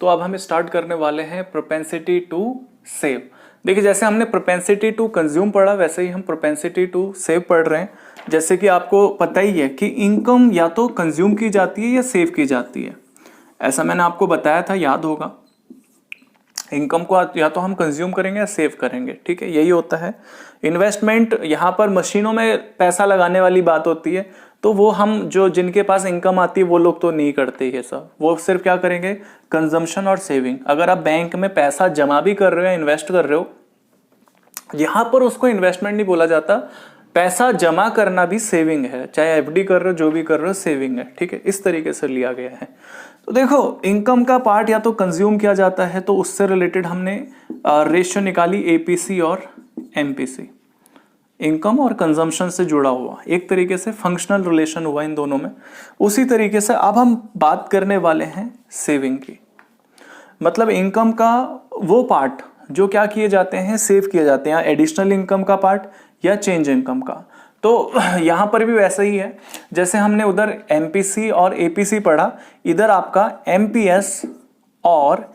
तो अब हम स्टार्ट करने वाले हैं प्रोपेंसिटी टू सेव। देखिए जैसे हमने प्रोपेंसिटी टू कंज्यूम पढ़ा वैसे ही हम प्रोपेंसिटी टू सेव पढ़ रहे हैं। जैसे कि आपको पता ही है कि इनकम या तो कंज्यूम की जाती है या सेव की जाती है, ऐसा मैंने आपको बताया था, याद होगा। इनकम को या तो हम कंज्यूम करेंगे या सेव करेंगे, ठीक है, यही होता है। इन्वेस्टमेंट यहाँ पर मशीनों में पैसा लगाने वाली बात होती है, तो वो हम जो जिनके पास इनकम आती है वो लोग तो नहीं करते ये सब, वो सिर्फ क्या करेंगे, कंजम्पशन और सेविंग। अगर आप बैंक में पैसा जमा भी कर रहे हो, इन्वेस्ट कर रहे हो, यहां पर उसको इन्वेस्टमेंट नहीं बोला जाता। पैसा जमा करना भी सेविंग है, चाहे एफडी कर रहे हो, जो भी कर रहे हो, सेविंग है, ठीक है, इस तरीके से लिया गया है। तो देखो इनकम का पार्ट या तो कंज्यूम किया जाता है, तो उससे रिलेटेड हमने रेशियो निकाली एपीसी और एमपीसी, इनकम और कंजम्पशन से जुड़ा हुआ एक तरीके से फंक्शनल रिलेशन हुआ इन दोनों में। उसी तरीके से अब हम बात करने वाले हैं सेविंग की, मतलब इनकम का वो पार्ट जो क्या किए जाते हैं, सेव किए जाते हैं, एडिशनल इनकम का पार्ट या चेंज इनकम का। तो यहां पर भी वैसा ही है, जैसे हमने उधर एमपीसी और एपीसी पढ़ा, इधर आपका एमपीएस और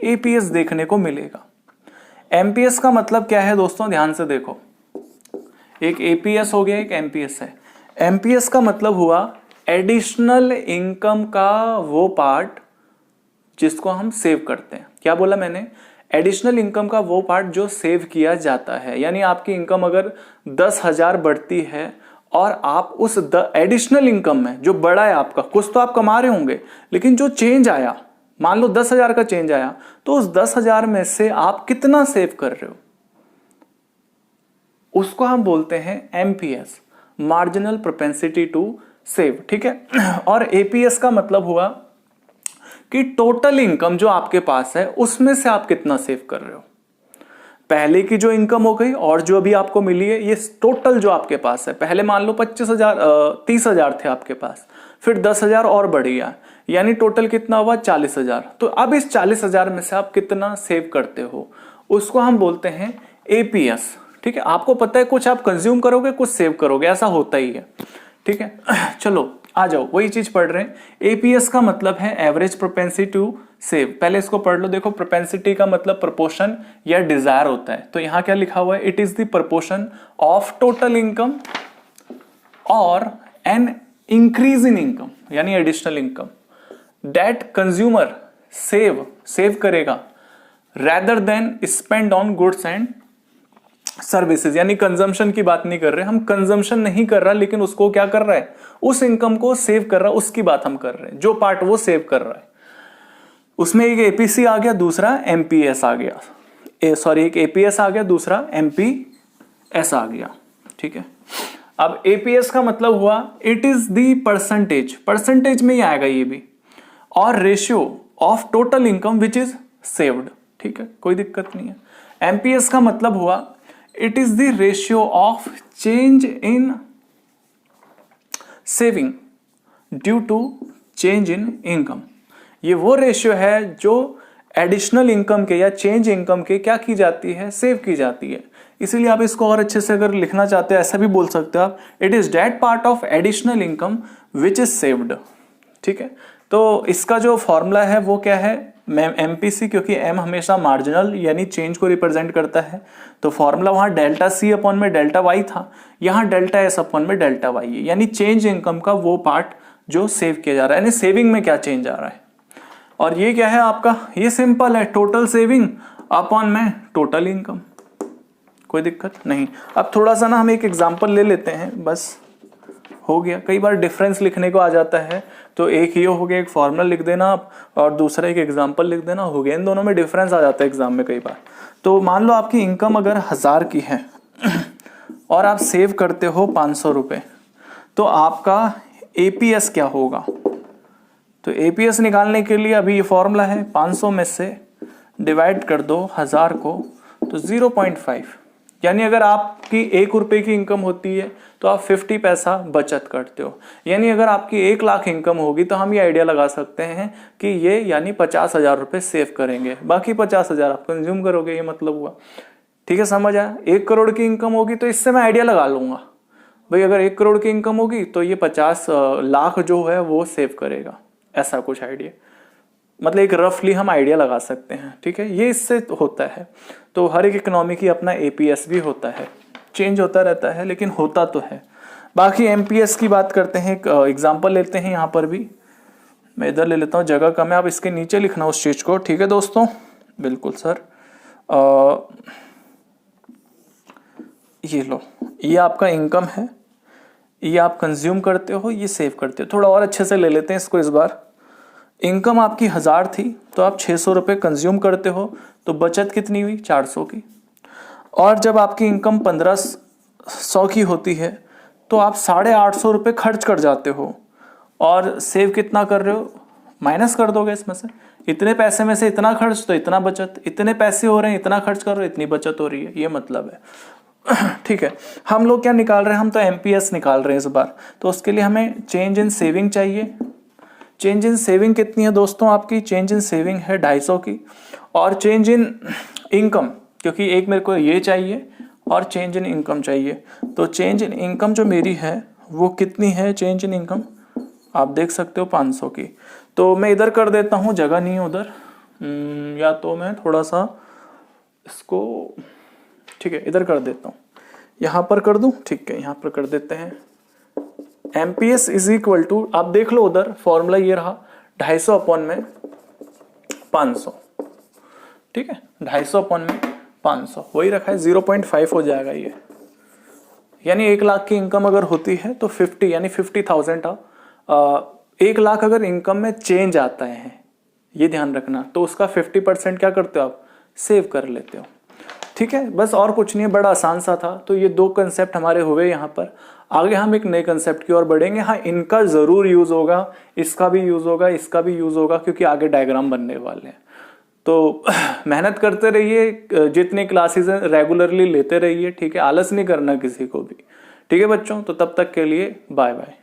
एपीएस देखने को मिलेगा। एमपीएस का मतलब क्या है दोस्तों, ध्यान से देखो, एक एपीएस हो गया, एक एमपीएस है। एमपीएस का मतलब हुआ एडिशनल इनकम का वो पार्ट जिसको हम सेव करते हैं। क्या बोला मैंने, एडिशनल इनकम का वो पार्ट जो सेव किया जाता है। यानी आपकी इनकम अगर 10,000 बढ़ती है और आप उस एडिशनल इनकम में जो बढ़ा है आपका, कुछ तो आप कमा रहे होंगे, लेकिन जो चेंज आया, मान लो 10,000 का चेंज आया, तो उस 10,000 में से आप कितना सेव कर रहे हो, उसको हम बोलते हैं MPS, marginal propensity to save, ठीक है। और एपीएस का मतलब हुआ कि टोटल इनकम जो आपके पास है उसमें से आप कितना सेव कर रहे हो। पहले की जो इनकम हो गई और जो अभी आपको मिली है, ये टोटल जो आपके पास है। पहले मान लो 30,000 थे आपके पास, फिर 10,000 और बढ़ गया, यानी टोटल कितना हुआ, 40,000। तो अब इस 40,000 में से आप कितना सेव करते हो, उसको हम बोलते हैं एपीएस, ठीक है। आपको पता है कुछ आप कंज्यूम करोगे, कुछ सेव करोगे, ऐसा होता ही है, ठीक है। चलो आ जाओ, वही चीज पढ़ रहे हैं। एपीएस का मतलब है एवरेज प्रोपेंसिटी टू सेव। पहले इसको पढ़ लो। देखो प्रोपेंसिटी का मतलब प्रोपोर्शन या डिजायर होता है, तो यहां क्या लिखा हुआ है, it is the proportion of total income or an increase in income, यानी additional income, that consumer save करेगा rather than spend on goods and services. यानी कंजम्पशन की बात नहीं कर रहे, हम कंजम्पशन नहीं कर रहा, लेकिन उसको क्या कर रहा है, उस इनकम को सेव कर रहा है, उसकी बात हम कर रहे हैं, जो पार्ट वो सेव कर रहा है। उसमें एक एपीसी आ गया, दूसरा एमपीएस आ गया, एक एपीएस आ गया, दूसरा एमपीएस आ गया, ठीक है। अब एपीएस का मतलब हुआ it is the percentage, percentage में ही आएगा ये भी, और ratio of total income which is saved, ठीक है, कोई दिक्कत नहीं है। एमपीएस का मतलब हुआ it is the ratio of change in saving due to change in income. ये वो रेशियो है जो एडिशनल इनकम के या चेंज इनकम के क्या की जाती है, सेव की जाती है। इसीलिए आप इसको और अच्छे से अगर लिखना चाहते हैं, ऐसा भी बोल सकते हो आप, it is that part of additional income which is saved, ठीक है। तो इसका जो फॉर्मूला है वो क्या है, एमपीसी, क्योंकि एम हमेशा मार्जिनल यानी चेंज को रिप्रेजेंट करता है, तो फॉर्मूला वहां डेल्टा सी अपॉन में डेल्टा वाई था, यहां डेल्टा एस अपॉन में डेल्टा वाई है, यानी चेंज इनकम का वो पार्ट जो सेव किया जा रहा है, यानी सेविंग में क्या चेंज आ रहा है। और ये क्या है आपका, ये सिंपल है, टोटल सेविंग अपॉन में टोटल इनकम, कोई दिक्कत नहीं। अब थोड़ा सा ना हम एक एग्जाम्पल ले लेते हैं, बस हो गया। कई बार डिफरेंस लिखने को आ जाता है, तो एक ये हो गया, एक फॉर्मूला लिख देना आप और दूसरा एक एग्जांपल लिख देना, हो गया। इन दोनों में डिफरेंस आ जाता है एग्जाम में कई बार। तो मान लो आपकी इनकम अगर 1000 की है और आप सेव करते हो 500 रुपए, तो आपका एपीएस क्या होगा। तो एपीएस निकालने के लिए अभी ये फॉर्मूला है, 500 में से डिवाइड कर दो 1000 को, तो 0.5, यानी अगर आपकी 1 रुपए की इनकम होती है तो आप 50 पैसा बचत करते हो। यानी अगर आपकी 1 लाख इनकम होगी तो हम ये आइडिया लगा सकते हैं कि ये यानी 50,000 रुपए सेव करेंगे, बाकी 50,000 आप कंज्यूम करोगे, ये मतलब हुआ, ठीक है, समझ आया। 1 करोड़ की इनकम होगी तो इससे मैं आइडिया लगा लूंगा भाई, अगर 1 करोड़ की इनकम होगी तो ये 50 लाख जो है वो सेव करेगा, ऐसा कुछ आइडिया। मतलब एक रफली हम आइडिया लगा सकते हैं, ठीक है। ये इससे होता है। तो हर एक इकोनॉमी की अपना एपीएस भी होता है, चेंज होता रहता है लेकिन होता तो है। बाकी एमपीएस की बात करते हैं, एक एग्जांपल लेते हैं यहाँ पर भी। मैं इधर ले लेता हूँ, जगह कम है, आप इसके नीचे लिखना उस चीज़ को, ठीक है दोस्तों। बिल्कुल सर। ये लो, ये आपका इनकम है, ये आप कंज्यूम करते हो, ये सेव करते हो। थोड़ा और अच्छे से ले लेते हैं इसको इस बार। इनकम आपकी 1000 थी तो आप 600 रुपये कंज्यूम करते हो, तो बचत कितनी हुई 400 की। और जब आपकी इनकम 1500 की होती है तो आप 850 रुपये खर्च कर जाते हो, और सेव कितना कर रहे हो, माइनस कर दोगे इसमें से। इतने पैसे में से इतना खर्च तो इतना बचत, इतने पैसे हो रहे हैं इतना खर्च कर रहे हो इतनी बचत हो रही है, ये मतलब है। ठीक है, हम लोग क्या निकाल रहे हैं, हम तो एमपीएस निकाल रहे हैं इस बार। तो उसके लिए हमें चेंज इन सेविंग चाहिए। चेंज इन सेविंग कितनी है दोस्तों आपकी, चेंज इन सेविंग है 250 की। और चेंज इन इनकम, क्योंकि एक मेरे को ये चाहिए और चेंज इन इनकम चाहिए, तो चेंज इन इनकम जो मेरी है वो कितनी है, चेंज इन इनकम आप देख सकते हो 500 की। तो मैं इधर कर देता हूँ, जगह नहीं है उधर, या तो मैं थोड़ा सा इसको, ठीक है इधर कर देता हूँ, यहाँ पर कर दूँ, ठीक है यहाँ पर कर देते हैं। एमपीएस इज इक्वल टू, आप देख लो उधर फॉर्मूला ये रहा, 250 अपॉन में 500, ठीक है 250 अपॉन में 500 वही रखा है, 0.5 हो जाएगा ये। यानी 1 लाख की इनकम अगर होती है तो 50 यानी 50,000 1 लाख अगर इनकम में चेंज आता है, ये ध्यान रखना, तो उसका 50% क्या करते हो आप, सेव कर लेते हो, ठीक है। बस और कुछ नहीं है, बड़ा आसान सा था। तो ये 2 कंसेप्ट हमारे हुए यहाँ पर। आगे हम एक नए कंसेप्ट की ओर बढ़ेंगे। हाँ, इनका जरूर यूज होगा, इसका भी यूज होगा, इसका भी यूज होगा, क्योंकि आगे डायग्राम बनने वाले हैं। तो मेहनत करते रहिए, जितनी क्लासेस हैं रेगुलरली लेते रहिए, ठीक है। आलस नहीं करना किसी को भी, ठीक है बच्चों। तो तब तक के लिए बाय बाय।